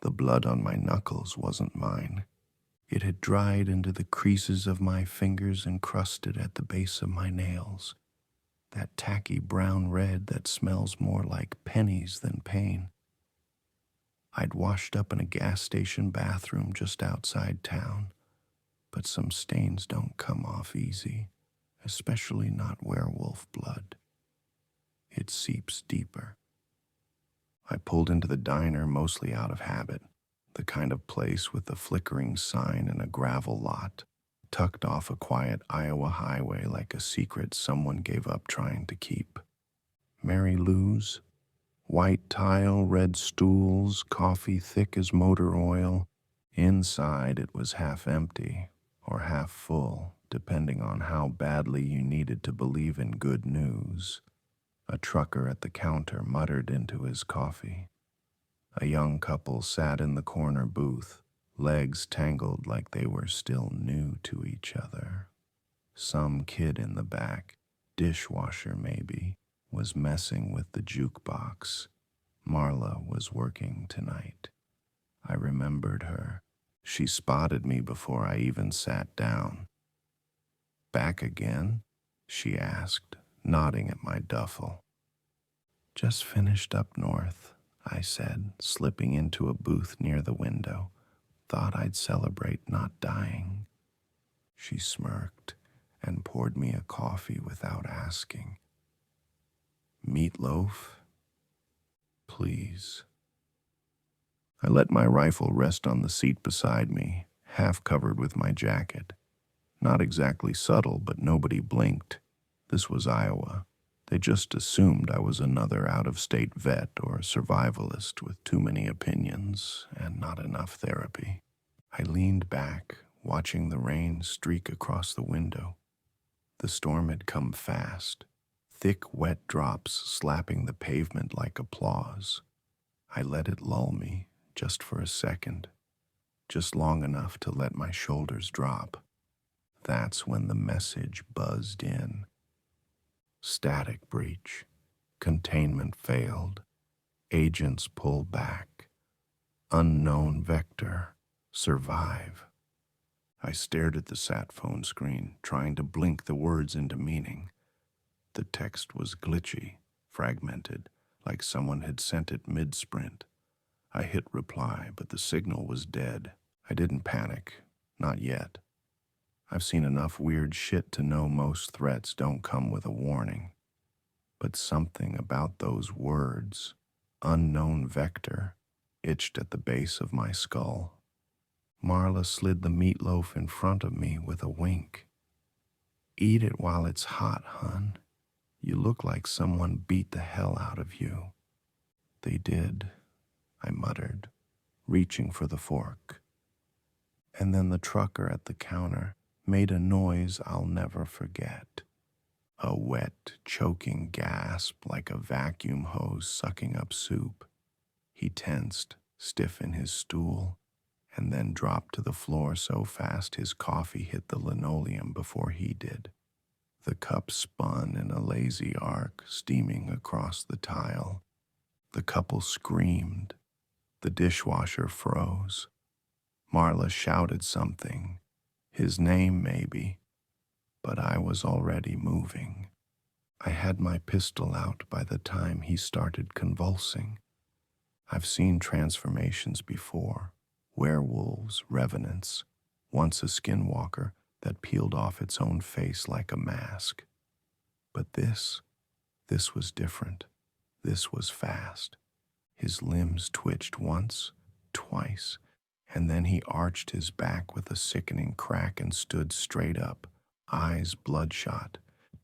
The blood on my knuckles wasn't mine. It had dried into the creases of my fingers and crusted at the base of my nails. That tacky brown red that smells more like pennies than pain. I'd washed up in a gas station bathroom just outside town, but some stains don't come off easy, especially not werewolf blood. It seeps deeper. I pulled into the diner mostly out of habit, the kind of place with a flickering sign and a gravel lot, tucked off a quiet Iowa highway like a secret someone gave up trying to keep. Mary Lou's, white tile, red stools, coffee thick as motor oil. Inside it was half empty or half full, depending on how badly you needed to believe in good news. A trucker at the counter muttered into his coffee. A young couple sat in the corner booth, legs tangled like they were still new to each other. Some kid in the back, dishwasher maybe, was messing with the jukebox. Marla was working tonight. I remembered her. She spotted me before I even sat down. "Back again?" she asked, nodding at my duffel. "Just finished up north," I said, slipping into a booth near the window. "Thought I'd celebrate not dying." She smirked and poured me a coffee without asking. "Meatloaf?" "Please." I let my rifle rest on the seat beside me, half covered with my jacket. Not exactly subtle, but nobody blinked. This was Iowa. They just assumed I was another out-of-state vet or survivalist with too many opinions and not enough therapy. I leaned back, watching the rain streak across the window. The storm had come fast, thick, wet drops slapping the pavement like applause. I let it lull me, just for a second, just long enough to let my shoulders drop. That's when the message buzzed in. Static breach. Containment failed. Agents pull back. Unknown vector. Survive. I stared at the sat phone screen, trying to blink the words into meaning. The text was glitchy, fragmented, like someone had sent it mid-sprint. I hit reply, but the signal was dead. I didn't panic. Not yet. I've seen enough weird shit to know most threats don't come with a warning. But something about those words, unknown vector, itched at the base of my skull. Marla slid the meatloaf in front of me with a wink. "Eat it while it's hot, hun. You look like someone beat the hell out of you." "They did," I muttered, reaching for the fork. And then the trucker at the counter made a noise I'll never forget. A wet, choking gasp like a vacuum hose sucking up soup. He tensed, stiff in his stool, and then dropped to the floor so fast his coffee hit the linoleum before he did. The cup spun in a lazy arc, steaming across the tile. The couple screamed. The dishwasher froze. Marla shouted something, his name maybe, but I was already moving. I had my pistol out by the time he started convulsing. I've seen transformations before, werewolves, revenants, once a skinwalker that peeled off its own face like a mask. But this was different. This was fast. His limbs twitched once, twice, and then he arched his back with a sickening crack and stood straight up, eyes bloodshot,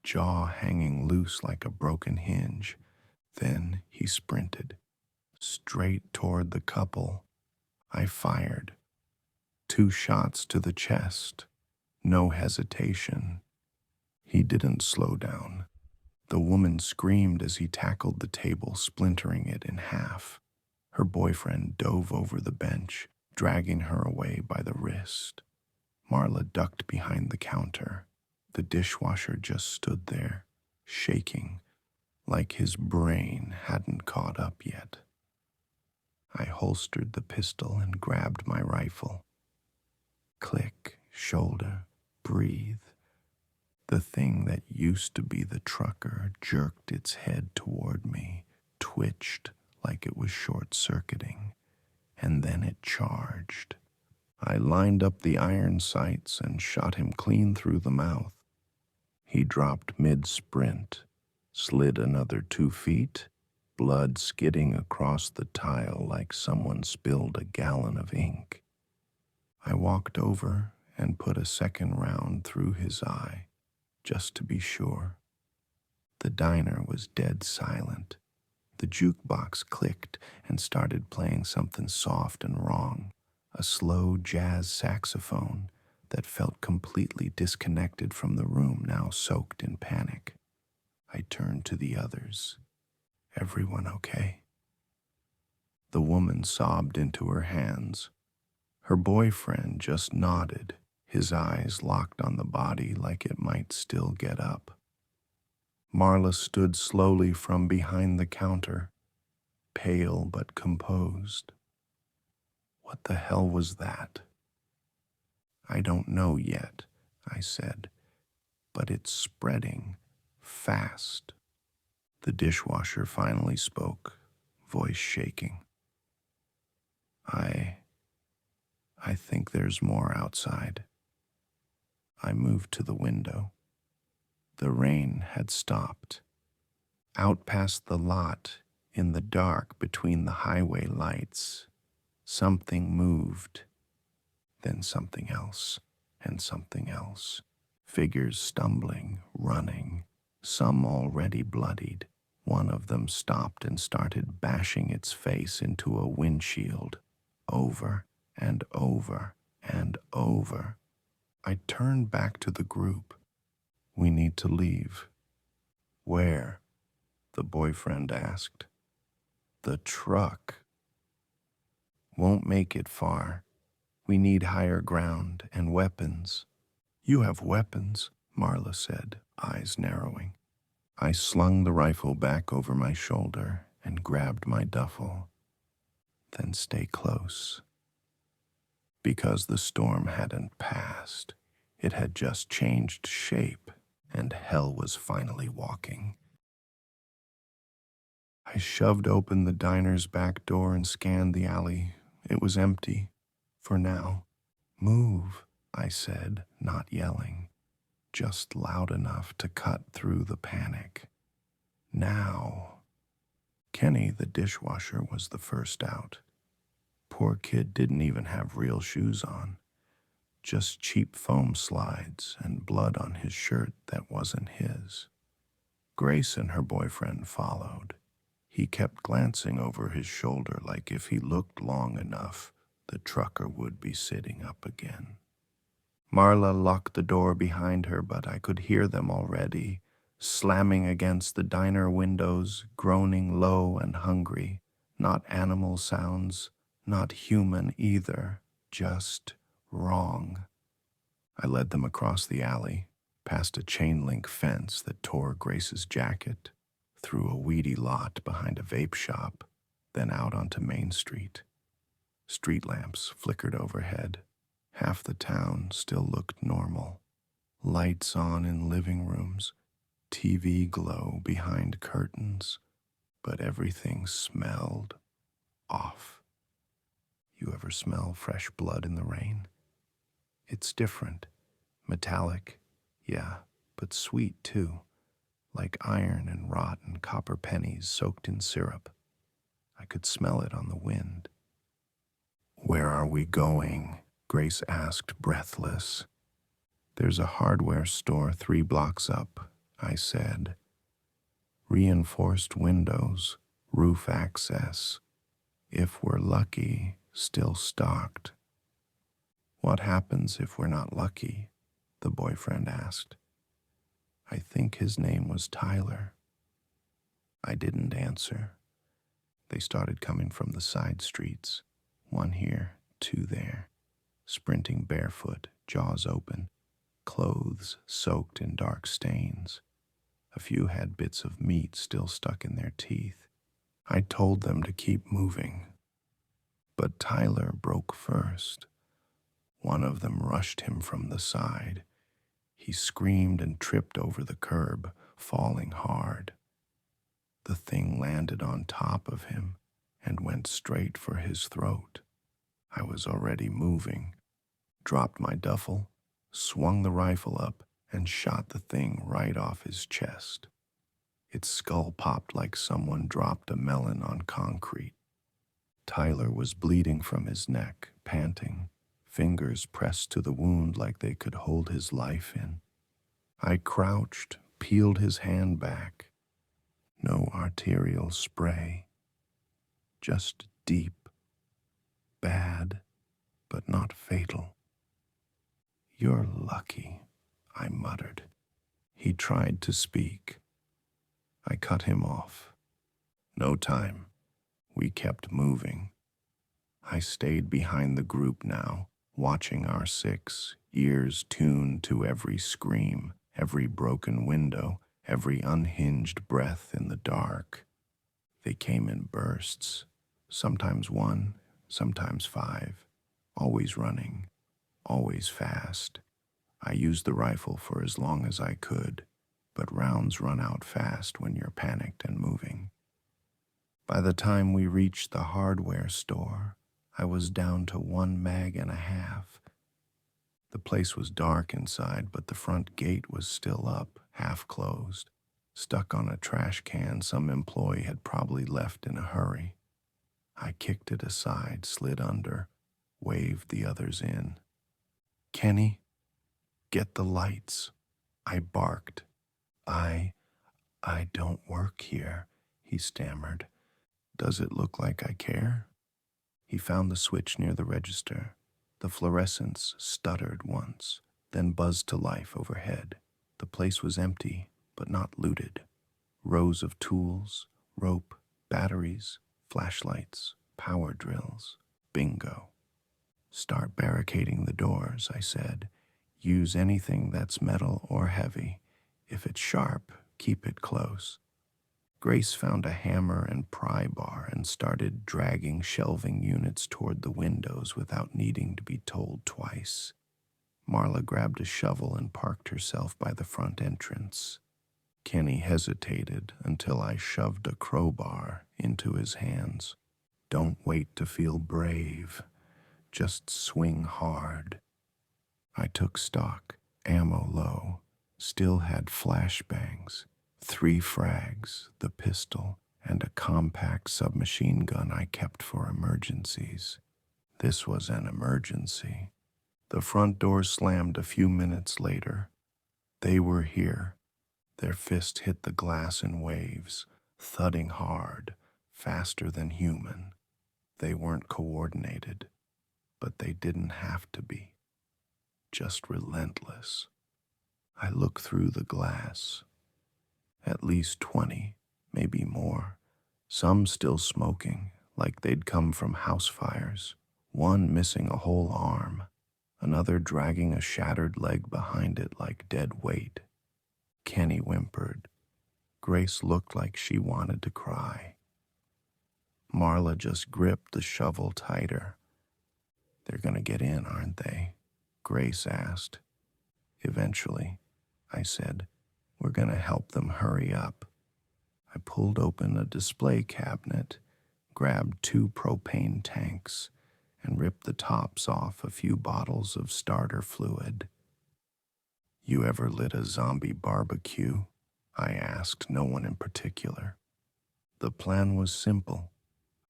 jaw hanging loose like a broken hinge. Then he sprinted, straight toward the couple. I fired. 2 shots to the chest. No hesitation. He didn't slow down. The woman screamed as he tackled the table, splintering it in half. Her boyfriend dove over the bench, dragging her away by the wrist. Marla ducked behind the counter. The dishwasher just stood there, shaking, like his brain hadn't caught up yet. I holstered the pistol and grabbed my rifle. Click, shoulder, breathe. The thing that used to be the trucker jerked its head toward me, twitched like it was short-circuiting, and then it charged. I lined up the iron sights and shot him clean through the mouth. He dropped mid-sprint, slid another 2 feet, blood skidding across the tile like someone spilled a gallon of ink. I walked over and put a second round through his eye, just to be sure. The diner was dead silent. The jukebox clicked and started playing something soft and wrong, a slow jazz saxophone that felt completely disconnected from the room, now soaked in panic. I turned to the others. Everyone okay? The woman sobbed into her hands. Her boyfriend just nodded, his eyes locked on the body like it might still get up. Marla stood slowly from behind the counter, pale but composed. What the hell was that? I don't know yet, I said, but it's spreading fast. The dishwasher finally spoke, voice shaking. I think there's more outside. I moved to the window. The rain had stopped. Out past the lot, in the dark between the highway lights, something moved, then something else, and something else. Figures stumbling, running, some already bloodied. One of them stopped and started bashing its face into a windshield, over and over and over. I turned back to the group. We need to leave. Where? The boyfriend asked. The truck. Won't make it far. We need higher ground and weapons. You have weapons, Marla said, eyes narrowing. I slung the rifle back over my shoulder and grabbed my duffel. Then stay close. Because the storm hadn't passed. It had just changed shape, and hell was finally walking. I shoved open the diner's back door and scanned the alley. It was empty, for now. Move, I said, not yelling, just loud enough to cut through the panic. Now. Kenny, the dishwasher, was the first out. Poor kid didn't even have real shoes on. Just cheap foam slides and blood on his shirt that wasn't his. Grace and her boyfriend followed. He kept glancing over his shoulder like if he looked long enough, the trucker would be sitting up again. Marla locked the door behind her, but I could hear them already, slamming against the diner windows, groaning low and hungry. Not animal sounds, not human either, just wrong. I led them across the alley, past a chain-link fence that tore Grace's jacket, through a weedy lot behind a vape shop, then out onto Main Street. Street lamps flickered overhead. Half the town still looked normal. Lights on in living rooms, TV glow behind curtains, but everything smelled off. You ever smell fresh blood in the rain? It's different. Metallic, yeah, but sweet too. Like iron and rotten copper pennies soaked in syrup. I could smell it on the wind. Where are we going? Grace asked, breathless. There's a hardware store 3 blocks up, I said. Reinforced windows, roof access. If we're lucky, still stocked. What happens if we're not lucky? The boyfriend asked. I think his name was Tyler. I didn't answer. They started coming from the side streets, 1 here, 2 there, sprinting barefoot, jaws open, clothes soaked in dark stains. A few had bits of meat still stuck in their teeth. I told them to keep moving. But Tyler broke first. One of them rushed him from the side. He screamed and tripped over the curb, falling hard. The thing landed on top of him and went straight for his throat. I was already moving, dropped my duffel, swung the rifle up, and shot the thing right off his chest. Its skull popped like someone dropped a melon on concrete. Tyler was bleeding from his neck, panting, fingers pressed to the wound like they could hold his life in. I crouched, peeled his hand back. No arterial spray, just deep, bad, but not fatal. "You're lucky," I muttered. He tried to speak. I cut him off. No time. We kept moving. I stayed behind the group now, watching our six, ears tuned to every scream, every broken window, every unhinged breath in the dark. They came in bursts, sometimes one, sometimes five, always running, always fast. I used the rifle for as long as I could, but rounds run out fast when you're panicked and moving. By the time we reached the hardware store, I was down to 1 mag and a half. The place was dark inside, but the front gate was still up, half closed, stuck on a trash can some employee had probably left in a hurry. I kicked it aside, slid under, waved the others in. "Kenny, get the lights," I barked. I don't work here," he stammered. "Does it look like I care?" He found the switch near the register. The fluorescence stuttered once, then buzzed to life overhead. The place was empty, but not looted. Rows of tools, rope, batteries, flashlights, power drills. Bingo. "Start barricading the doors," I said. "Use anything that's metal or heavy. If it's sharp, keep it close." Grace found a hammer and pry bar and started dragging shelving units toward the windows without needing to be told twice. Marla grabbed a shovel and parked herself by the front entrance. Kenny hesitated until I shoved a crowbar into his hands. "Don't wait to feel brave. Just swing hard." I took stock, ammo low, still had flashbangs, 3 frags, the pistol, and a compact submachine gun I kept for emergencies. This was an emergency. The front door slammed a few minutes later. They were here. Their fist hit the glass in waves, thudding hard, faster than human. They weren't coordinated, but they didn't have to be. Just relentless. I looked through the glass. At least 20, maybe more. Some still smoking, like they'd come from house fires. One missing a whole arm. Another dragging a shattered leg behind it like dead weight. Kenny whimpered. Grace looked like she wanted to cry. Marla just gripped the shovel tighter. "They're gonna get in, aren't they?" Grace asked. "Eventually," I said. "We're gonna help them hurry up." I pulled open a display cabinet, grabbed 2 propane tanks, and ripped the tops off a few bottles of starter fluid. "You ever lit a zombie barbecue?" I asked no one in particular. The plan was simple.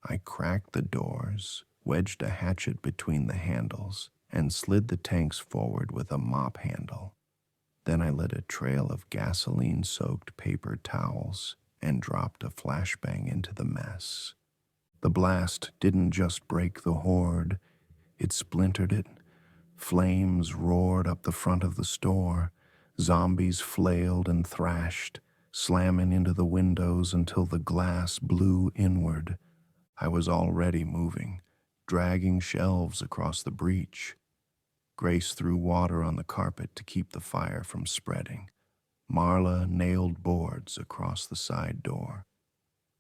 I cracked the doors, wedged a hatchet between the handles, and slid the tanks forward with a mop handle. Then I lit a trail of gasoline-soaked paper towels and dropped a flashbang into the mess. The blast didn't just break the horde, it splintered it. Flames roared up the front of the store. Zombies flailed and thrashed, slamming into the windows until the glass blew inward. I was already moving, dragging shelves across the breach. Grace threw water on the carpet to keep the fire from spreading. Marla nailed boards across the side door.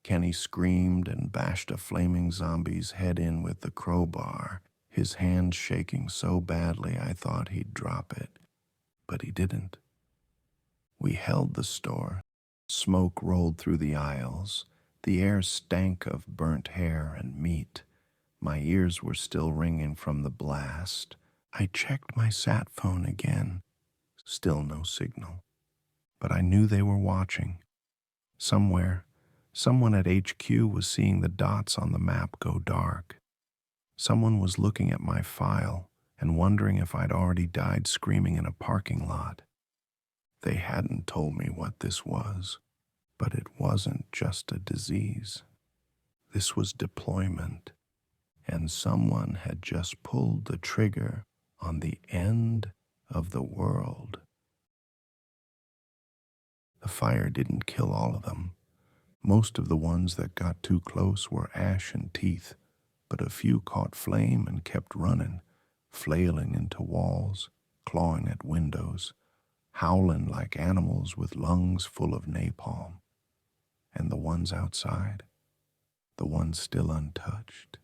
Kenny screamed and bashed a flaming zombie's head in with the crowbar, his hand shaking so badly I thought he'd drop it. But he didn't. We held the store. Smoke rolled through the aisles. The air stank of burnt hair and meat. My ears were still ringing from the blast. I checked my sat phone again. Still no signal. But I knew they were watching. Somewhere, someone at HQ was seeing the dots on the map go dark. Someone was looking at my file and wondering if I'd already died screaming in a parking lot. They hadn't told me what this was, but it wasn't just a disease. This was deployment, and someone had just pulled the trigger on the end of the world. The fire didn't kill all of them. Most of the ones that got too close were ash and teeth, but a few caught flame and kept running, flailing into walls, clawing at windows, howling like animals with lungs full of napalm. And the ones outside, the ones still untouched,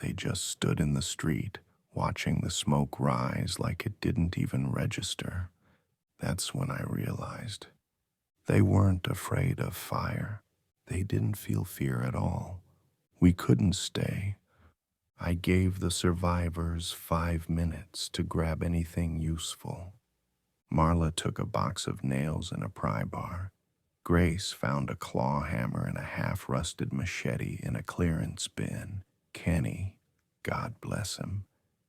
they just stood in the street, watching the smoke rise like it didn't even register. That's when I realized they weren't afraid of fire. They didn't feel fear at all. We couldn't stay. I gave the survivors 5 minutes to grab anything useful. Marla took a box of nails and a pry bar. Grace found a claw hammer and a half-rusted machete in a clearance bin. Kenny, God bless him,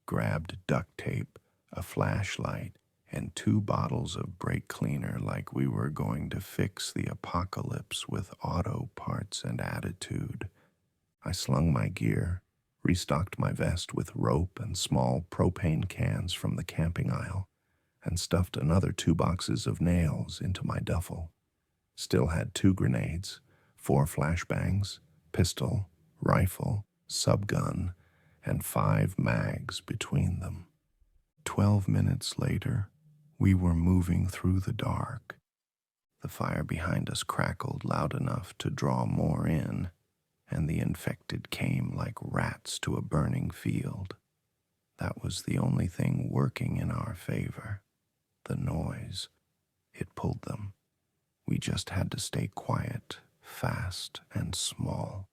grabbed duct tape, a flashlight, and 2 bottles of brake cleaner like we were going to fix the apocalypse with auto parts and attitude. I slung my gear, restocked my vest with rope and small propane cans from the camping aisle, and stuffed another 2 boxes of nails into my duffel. Still had 2 grenades, 4 flashbangs, pistol, rifle, subgun, and 5 mags between them. 12 minutes later, we were moving through the dark. The fire behind us crackled loud enough to draw more in, and the infected came like rats to a burning field. That was the only thing working in our favor. The noise. It pulled them. We just had to stay quiet, fast, and small.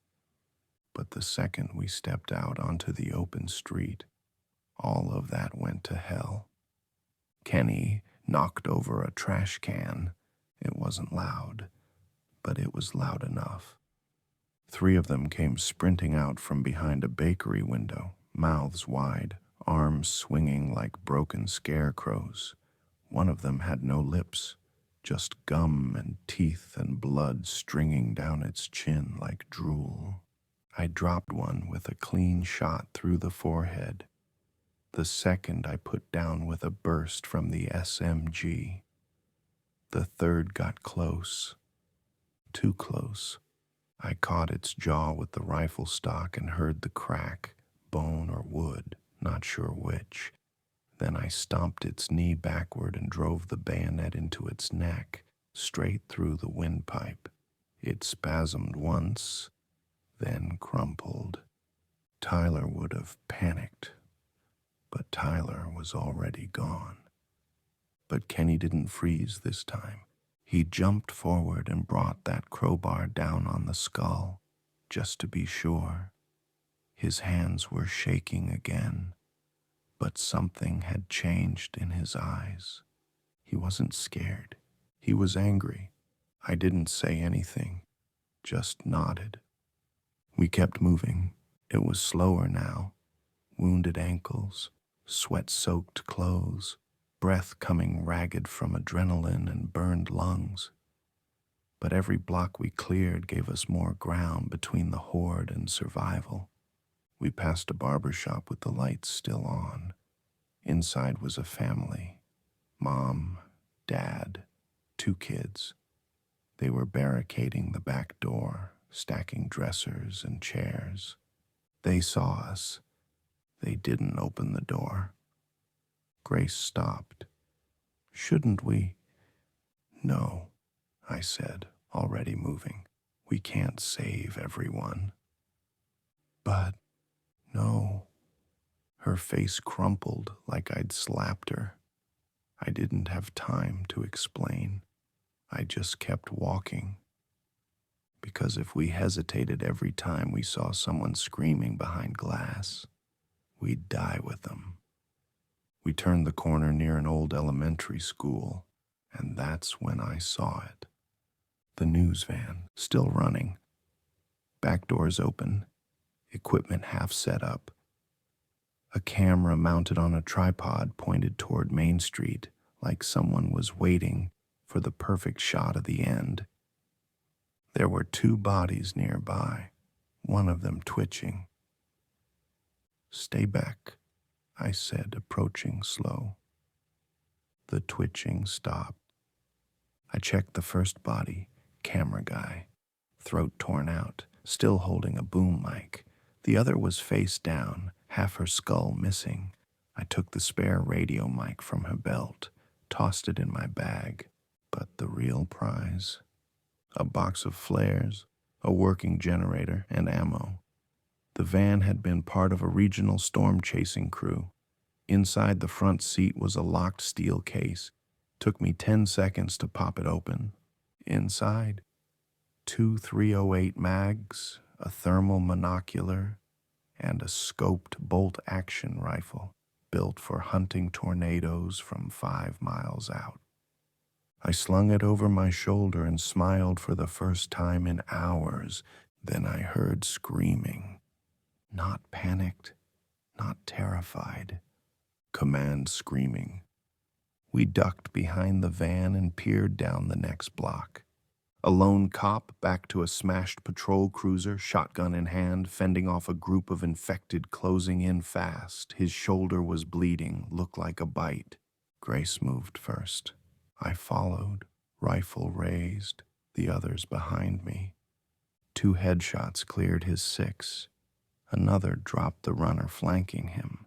But the second we stepped out onto the open street, all of that went to hell. Kenny knocked over a trash can. It wasn't loud, but it was loud enough. 3 of them came sprinting out from behind a bakery window, mouths wide, arms swinging like broken scarecrows. One of them had no lips, just gum and teeth and blood stringing down its chin like drool. I dropped one with a clean shot through the forehead. The second I put down with a burst from the SMG. The third got close. Too close. I caught its jaw with the rifle stock and heard the crack, bone or wood, not sure which. Then I stomped its knee backward and drove the bayonet into its neck, straight through the windpipe. It spasmed once, then crumpled. Tyler would have panicked, but Tyler was already gone. But Kenny didn't freeze this time. He jumped forward and brought that crowbar down on the skull, just to be sure. His hands were shaking again, but something had changed in his eyes. He wasn't scared. He was angry. I didn't say anything, just nodded. We kept moving. It was slower now. Wounded ankles, sweat-soaked clothes, breath coming ragged from adrenaline and burned lungs. But every block we cleared gave us more ground between the horde and survival. We passed a barber shop with the lights still on. Inside was a family. Mom, Dad, 2 kids. They were barricading the back door, stacking dressers and chairs. They saw us. They didn't open the door. Grace stopped. "Shouldn't we?" "No," I said, already moving. We can't save everyone. But no, her face crumpled like I'd slapped her. I didn't have time to explain. I just kept walking. Because if we hesitated every time we saw someone screaming behind glass, we'd die with them. We turned the corner near an old elementary school, and that's when I saw it. The news van, still running. Back doors open, equipment half set up. A camera mounted on a tripod pointed toward Main Street, like someone was waiting for the perfect shot of the end. There were 2 bodies nearby, one of them twitching. "Stay back," I said, approaching slow. The twitching stopped. I checked the first body, camera guy, throat torn out, still holding a boom mic. The other was face down, half her skull missing. I took the spare radio mic from her belt, tossed it in my bag. But the real prize? A box of flares, a working generator, and ammo. The van had been part of a regional storm-chasing crew. Inside the front seat was a locked steel case. Took me 10 seconds to pop it open. Inside, 2 .308 mags, a thermal monocular, and a scoped bolt-action rifle built for hunting tornadoes from 5 miles out. I slung it over my shoulder and smiled for the first time in hours. Then I heard screaming. Not panicked, not terrified. Command screaming. We ducked behind the van and peered down the next block. A lone cop back to a smashed patrol cruiser, shotgun in hand, fending off a group of infected closing in fast. His shoulder was bleeding, looked like a bite. Grace moved first. I followed, rifle raised, the others behind me. 2 headshots cleared his 6. Another dropped the runner flanking him.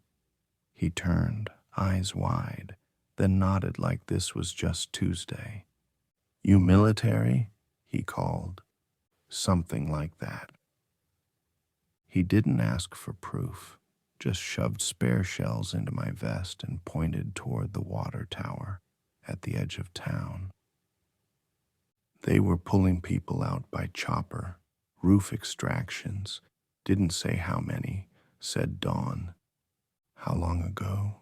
He turned, eyes wide, then nodded like this was just Tuesday. "You military?" he called. Something like that. He didn't ask for proof, just shoved spare shells into my vest and pointed toward the water tower at the edge of town. They were pulling people out by chopper, roof extractions. Didn't say how many, said Dawn. How long ago?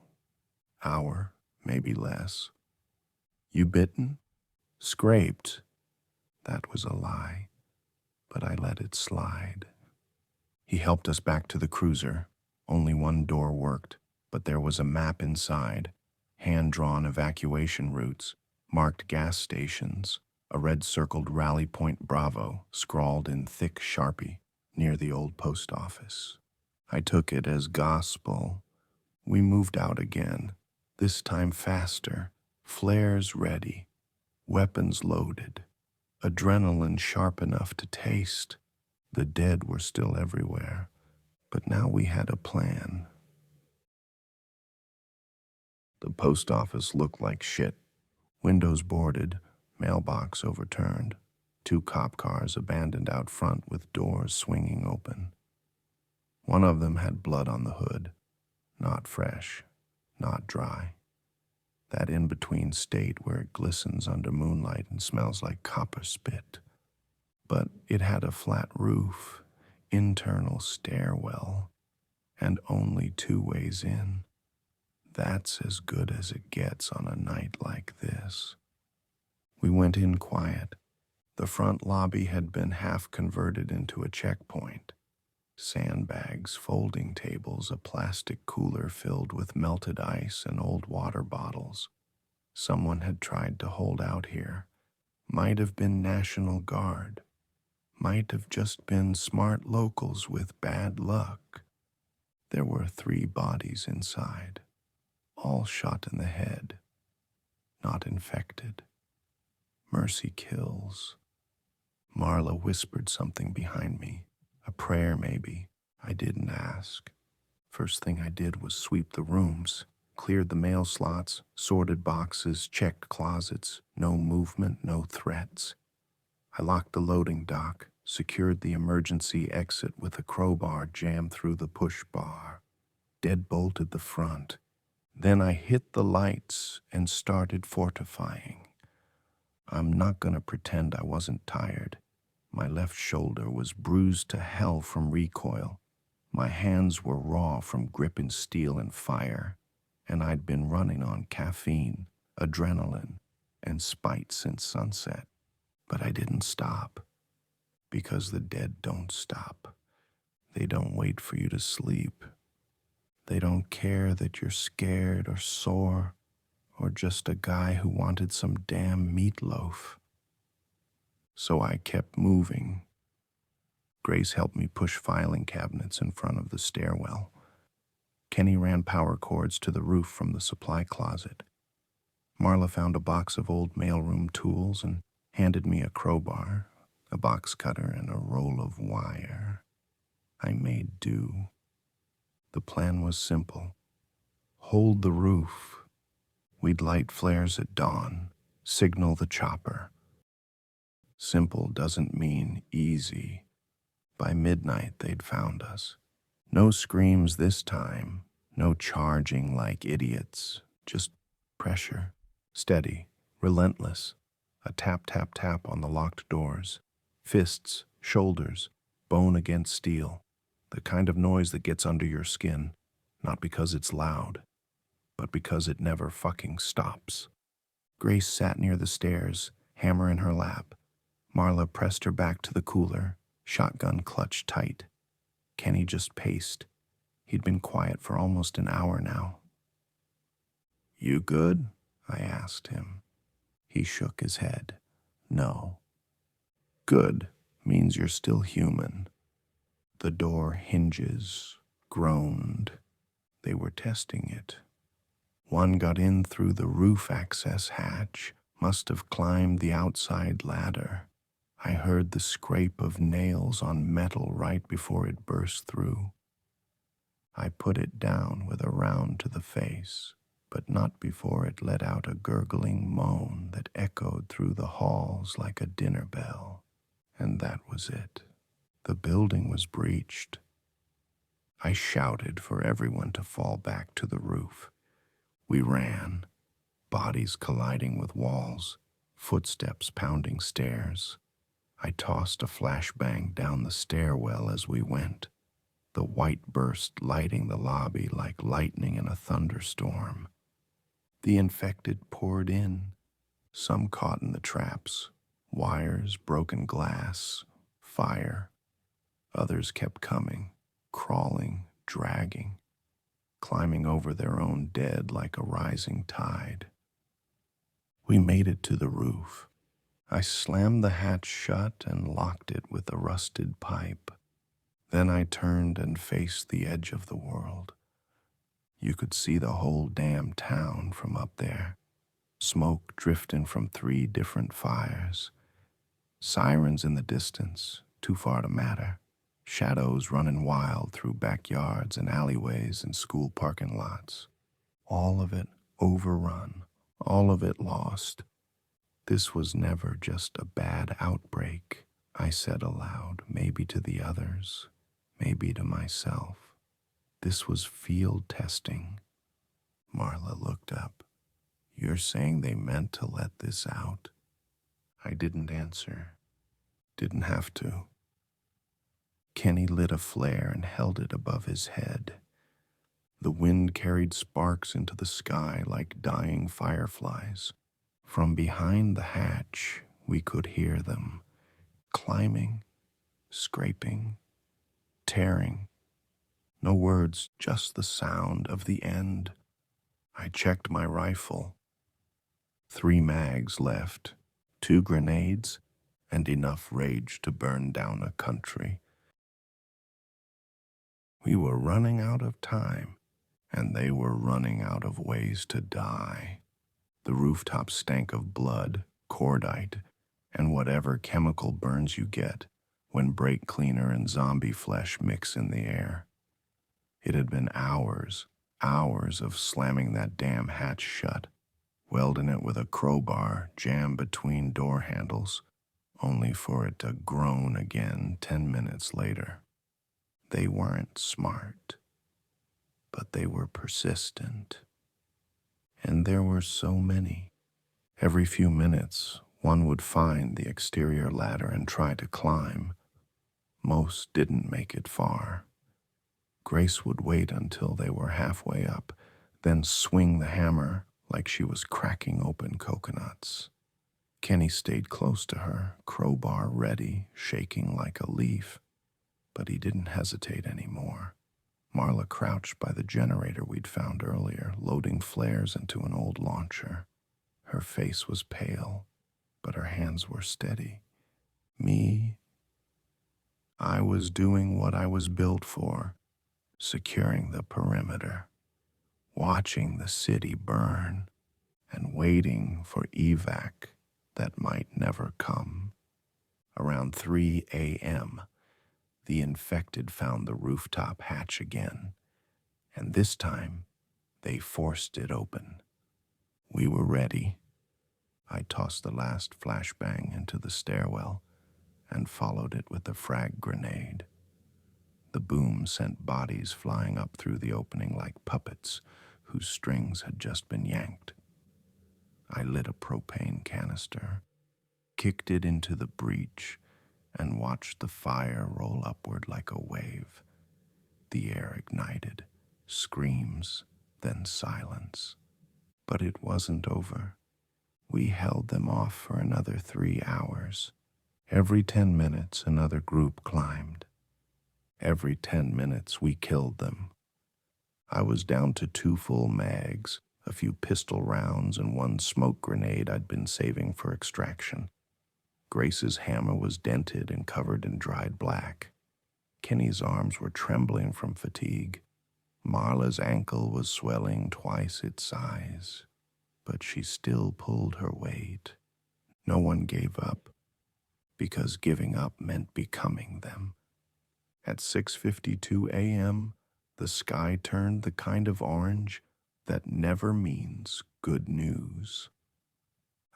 Hour, maybe less. You bitten? Scraped. That was a lie, but I let it slide. He helped us back to the cruiser. Only one door worked, but there was a map inside, hand-drawn evacuation routes, marked gas stations, a red-circled Rally Point Bravo scrawled in thick Sharpie near the old post office. I took it as gospel. We moved out again, this time faster, flares ready, weapons loaded, adrenaline sharp enough to taste. The dead were still everywhere, but now we had a plan. The post office looked like shit. Windows boarded, mailbox overturned, 2 cop cars abandoned out front with doors swinging open. One of them had blood on the hood, not fresh, not dry. That in-between state where it glistens under moonlight and smells like copper spit. But it had a flat roof, internal stairwell, and only 2 ways in. That's as good as it gets on a night like this. We went in quiet. The front lobby had been half converted into a checkpoint. Sandbags, folding tables, a plastic cooler filled with melted ice and old water bottles. Someone had tried to hold out here. Might have been National Guard. Might have just been smart locals with bad luck. There were 3 bodies inside, all shot in the head, not infected. Mercy kills. Marla whispered something behind me. A prayer, maybe. I didn't ask. First thing I did was sweep the rooms, cleared the mail slots, sorted boxes, checked closets. No movement, no threats. I locked the loading dock, secured the emergency exit with a crowbar jammed through the push bar, deadbolted the front. Then I hit the lights and started fortifying. I'm not going to pretend I wasn't tired. My left shoulder was bruised to hell from recoil. My hands were raw from gripping steel and fire, and I'd been running on caffeine, adrenaline, and spite since sunset. But I didn't stop, because the dead don't stop. They don't wait for you to sleep. They don't care that you're scared or sore or just a guy who wanted some damn meatloaf. So I kept moving. Grace helped me push filing cabinets in front of the stairwell. Kenny ran power cords to the roof from the supply closet. Marla found a box of old mailroom tools and handed me a crowbar, a box cutter, and a roll of wire. I made do. The plan was simple. Hold the roof. We'd light flares at dawn, signal the chopper. Simple doesn't mean easy. By midnight, they'd found us. No screams this time, no charging like idiots, just pressure, steady, relentless. A tap, tap, tap on the locked doors. Fists, shoulders, bone against steel. The kind of noise that gets under your skin, not because it's loud, but because it never fucking stops. Grace sat near the stairs, hammer in her lap. Marla pressed her back to the cooler, shotgun clutched tight. Kenny just paced. He'd been quiet for almost an hour now. "You good?" I asked him. He shook his head. "No." "Good means you're still human." The door hinges groaned. They were testing it. One got in through the roof access hatch, must have climbed the outside ladder. I heard the scrape of nails on metal right before it burst through. I put it down with a round to the face, but not before it let out a gurgling moan that echoed through the halls like a dinner bell. And that was it. The building was breached. I shouted for everyone to fall back to the roof. We ran, bodies colliding with walls, footsteps pounding stairs. I tossed a flashbang down the stairwell as we went, the white burst lighting the lobby like lightning in a thunderstorm. The infected poured in, some caught in the traps, wires, broken glass, fire. Others kept coming, crawling, dragging, climbing over their own dead like a rising tide. We made it to the roof. I slammed the hatch shut and locked it with a rusted pipe. Then I turned and faced the edge of the world. You could see the whole damn town from up there, smoke drifting from 3 different fires. Sirens in the distance, too far to matter. Shadows running wild through backyards and alleyways and school parking lots. All of it overrun, all of it lost. This was never just a bad outbreak, I said aloud, maybe to the others, maybe to myself. This was field testing. Marla looked up. "You're saying they meant to let this out?" I didn't answer. Didn't have to. Kenny lit a flare and held it above his head. The wind carried sparks into the sky like dying fireflies. From behind the hatch, we could hear them, climbing, scraping, tearing. No words, just the sound of the end. I checked my rifle. 3 mags left, 2 grenades, and enough rage to burn down a country. We were running out of time, and they were running out of ways to die. The rooftop stank of blood, cordite, and whatever chemical burns you get when brake cleaner and zombie flesh mix in the air. It had been hours of slamming that damn hatch shut, welding it with a crowbar jammed between door handles, only for it to groan again 10 minutes later. They weren't smart, but they were persistent. And there were so many. Every few minutes, one would find the exterior ladder and try to climb. Most didn't make it far. Grace would wait until they were halfway up, then swing the hammer like she was cracking open coconuts. Kenny stayed close to her, crowbar ready, shaking like a leaf. But he didn't hesitate anymore. Marla crouched by the generator we'd found earlier, loading flares into an old launcher. Her face was pale, but her hands were steady. Me, I was doing what I was built for, securing the perimeter, watching the city burn, and waiting for evac that might never come. Around 3 a.m., the infected found the rooftop hatch again, and this time they forced it open. We were ready. I tossed the last flashbang into the stairwell and followed it with a frag grenade. The boom sent bodies flying up through the opening like puppets whose strings had just been yanked. I lit a propane canister, kicked it into the breach, and watched the fire roll upward like a wave. The air ignited, screams, then silence. But it wasn't over. We held them off for another 3 hours. Every 10 minutes, another group climbed. Every 10 minutes, we killed them. I was down to 2 full mags, a few pistol rounds, and 1 smoke grenade I'd been saving for extraction. Grace's hammer was dented and covered in dried black. Kenny's arms were trembling from fatigue. Marla's ankle was swelling twice its size, but she still pulled her weight. No one gave up, because giving up meant becoming them. At 6:52 a.m., the sky turned the kind of orange that never means good news.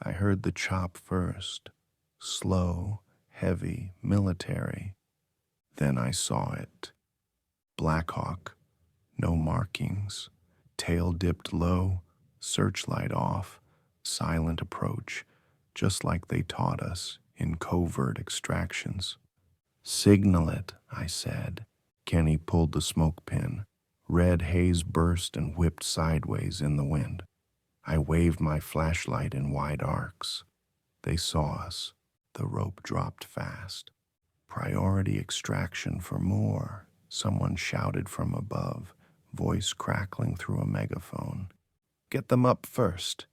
I heard the chop first, slow, heavy, military. Then I saw it. Blackhawk, no markings, tail dipped low, searchlight off, silent approach, just like they taught us in covert extractions. Signal it, I said. Kenny pulled the smoke pin. Red haze burst and whipped sideways in the wind. I waved my flashlight in wide arcs. They saw us. The rope dropped fast. Priority extraction for more, someone shouted from above, voice crackling through a megaphone. Get them up first,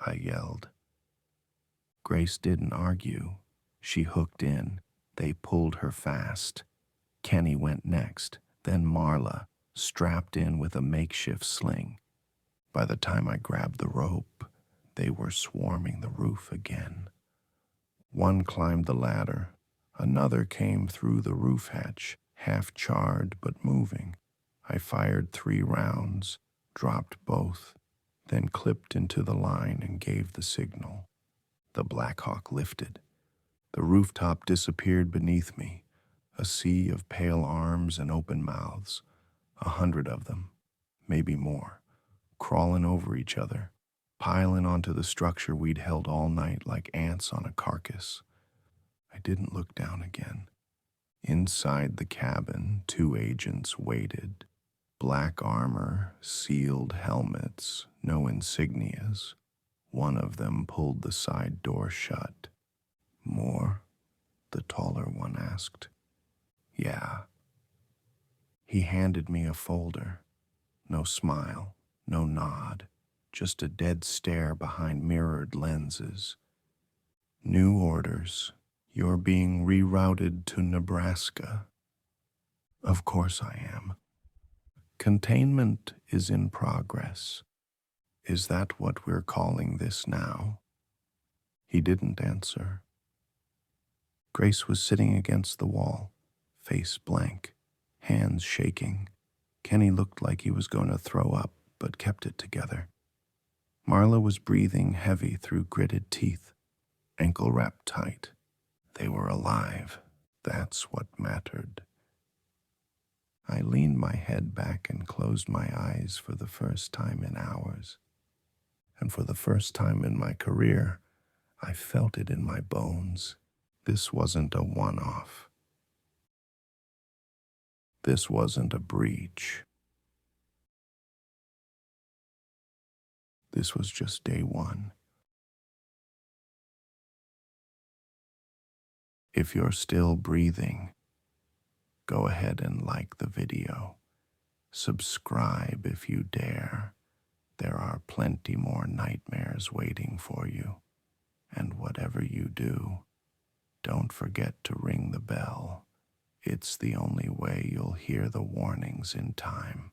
I yelled. Grace didn't argue. She hooked in. They pulled her fast. Kenny went next, then Marla, strapped in with a makeshift sling. By the time I grabbed the rope, they were swarming the roof again. One climbed the ladder. Another came through the roof hatch, half charred but moving. I fired 3 rounds, dropped both, then clipped into the line and gave the signal. The Blackhawk lifted. The rooftop disappeared beneath me, a sea of pale arms and open mouths, 100 of them, maybe more, crawling over each other, piling onto the structure we'd held all night like ants on a carcass. I didn't look down again. Inside the cabin, 2 agents waited. Black armor, sealed helmets, no insignias. One of them pulled the side door shut. More? The taller one asked. Yeah. He handed me a folder. No smile, no nod, just a dead stare behind mirrored lenses. New orders. You're being rerouted to Nebraska. Of course I am. Containment is in progress. Is that what we're calling this now? He didn't answer. Grace was sitting against the wall, face blank, hands shaking. Kenny looked like he was going to throw up, but kept it together. Marla was breathing heavy through gritted teeth, ankle wrapped tight. They were alive. That's what mattered. I leaned my head back and closed my eyes for the first time in hours. And for the first time in my career, I felt it in my bones. This wasn't a one-off. This wasn't a breach. This was just day one. If you're still breathing, go ahead and like the video. Subscribe if you dare. There are plenty more nightmares waiting for you. And whatever you do, don't forget to ring the bell. It's the only way you'll hear the warnings in time.